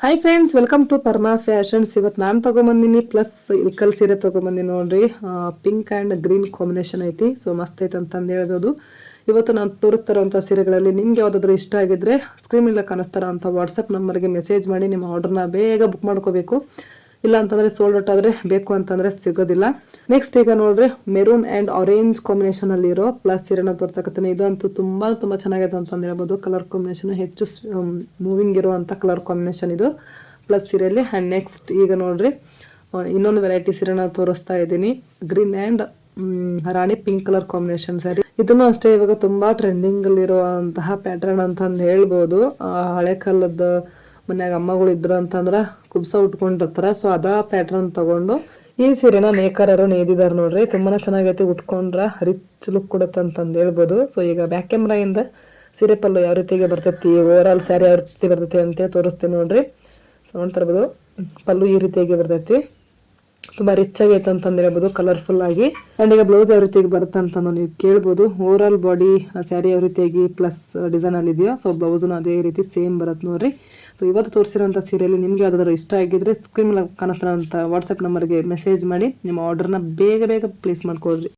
Hi friends, welcome to Parma Fashions. ಇವತ್ತು ನಾನು ತೊಗೊಂಬಂದಿನಿ ಪ್ಲಸ್ ಇಲ್ಕಲ್ ಸೀರೆ ತೊಗೊಂಬಂದಿನಿ ನೋಡ್ರಿ. ಪಿಂಕ್ ಆ್ಯಂಡ್ ಗ್ರೀನ್ ಕಾಂಬಿನೇಷನ್ ಐತಿ. ಸೊ ಮಸ್ತ್ ಐತೆ ಅಂತಂದು ಹೇಳ್ಬೋದು. ಇವತ್ತು ನಾನು ತೋರಿಸ್ತಾರೋಂಥ ಸೀರೆಗಳಲ್ಲಿ ನಿಮ್ಗೆ ಯಾವುದಾದ್ರೂ ಇಷ್ಟ ಆಗಿದ್ರೆ ಸ್ಕ್ರೀನ್ ಮೇಲೆ ಕಾಣಿಸ್ತಾರೋ ಅಂಥ ವಾಟ್ಸಪ್ ನಂಬರ್ಗೆ ಮೆಸೇಜ್ ಮಾಡಿ ನಿಮ್ಮ ಆರ್ಡರ್ನ ಬೇಗ ಬುಕ್ ಮಾಡ್ಕೋಬೇಕು. ಇಲ್ಲ ಅಂತಂದರೆ ಸೋಲ್ಡ್ ಔಟ್ ಆದರೆ ಬೇಕು ಅಂತಂದರೆ ಸಿಗೋದಿಲ್ಲ. ನೆಕ್ಸ್ಟ್ ಈಗ ನೋಡ್ರಿ, ಮೆರೂನ್ ಆ್ಯಂಡ್ ಆರೆಂಜ್ ಕಾಂಬಿನೇಷನಲ್ಲಿರೋ ಪ್ಲಸ್ ಸೀರೆನ ತೋರ್ಸಕತ್ತೀನಿ. ಇದು ಅಂತೂ ತುಂಬ ಚೆನ್ನಾಗಿದೆ ಅಂತಂದು ಹೇಳ್ಬೋದು. ಕಲರ್ ಕಾಂಬಿನೇಷನ್ ಹೆಚ್ಚು ಮೂವಿಂಗ್ ಇರುವಂಥ ಕಲರ್ ಕಾಂಬಿನೇಷನ್ ಇದು ಪ್ಲಸ್ ಸೀರೆಯಲ್ಲಿ. ಆ್ಯಂಡ್ ನೆಕ್ಸ್ಟ್ ಈಗ ನೋಡ್ರಿ, ಇನ್ನೊಂದು ವೆರೈಟಿ ಸೀರೆನ ತೋರಿಸ್ತಾ ಇದ್ದೀನಿ. Green and Rani pink colour combination sari. ಇದನ್ನು ಅಷ್ಟೇ ಇವಾಗ ತುಂಬ ಟ್ರೆಂಡಿಂಗಲ್ಲಿರುವಂತಹ ಪ್ಯಾಟರ್ನ್ ಅಂತಂದು ಹೇಳ್ಬೋದು. ಹಳೆ ಕಾಲದ ಮನ್ಯಾಗ ಅಮ್ಮಗಳು ಇದ್ರು ಅಂತಂದ್ರೆ ಕುಬ್ಸ ಉಟ್ಕೊಂಡಿರ್ತಾರೆ. ಸೊ ಅದ ಪ್ಯಾಟರ್ನ್ ತಗೊಂಡು ಈ ಸೀರೆನ ನೇಕಾರರು ನೇದಿದಾರೆ ನೋಡ್ರಿ. ತುಂಬಾನೇ ಚೆನ್ನಾಗೈತಿ. ಉಟ್ಕೊಂಡ್ರ ರಿಚ್ ಲುಕ್ ಕೊಡುತ್ತೆ ಅಂತಂದು ಹೇಳ್ಬೋದು. ಸೊ ಈಗ ಬ್ಯಾಕ್ ಕ್ಯಾಮ್ರಾಯಿಂದ ಸೀರೆ ಪಲ್ಲು ಯಾವ ರೀತಿಗೆ ಬರ್ತೈತಿ, ಓವರ್ ಆಲ್ ಸ್ಯಾರಿ ಯಾವ ರೀತಿ ಬರ್ತೈತಿ ಅಂತೇಳಿ ತೋರಿಸ್ತೀನಿ ನೋಡ್ರಿ. ಸೊ ನೋಡ್ತಾ ಇರ್ಬೋದು, ಪಲ್ಲು ಈ ರೀತಿಯಾಗಿ ಬರ್ತೈತಿ. ತುಂಬ ರಿಚ್ ಆಗೈತೆ ಅಂತಂದು ಹೇಳ್ಬೋದು, ಕಲರ್ಫುಲ್ ಆಗಿ. ಆ್ಯಂಡ್ ಈಗ ಬ್ಲೌಸ್ ಯಾವ ರೀತಿಯಾಗಿ ಬರುತ್ತೆ ಅಂತಂದು ನೀವು ಕೇಳ್ಬೋದು. ಓವರ್ ಆಲ್ ಬಾಡಿ ಸ್ಯಾರಿ ಯಾವ ರೀತಿಯಾಗಿ ಪ್ಲಸ್ ಡಿಸೈನಲ್ಲಿ ಇದೆಯೋ ಸೊ ಬ್ಲೌಸ್ನು ಅದೇ ರೀತಿ ಸೇಮ್ ಬರುತ್ತೆ ನೋಡ್ರಿ. ಸೊ ಇವತ್ತು ತೋರಿಸಿರೋಂಥ ಸೀರೆಯಲ್ಲಿ ನಿಮಗೆ ಯಾವುದಾದ್ರೂ ಇಷ್ಟ ಆಗಿದ್ರೆ ಸ್ಕ್ರೀನ್ ಮೇಲೆ ಕಾಣಿಸ್ತಾರಂಥ ವಾಟ್ಸಪ್ ನಂಬರ್ಗೆ ಮೆಸೇಜ್ ಮಾಡಿ ನಿಮ್ಮ ಆರ್ಡರ್ನ ಬೇಗ ಪ್ಲೇಸ್ ಮಾಡ್ಕೊಳ್ರಿ.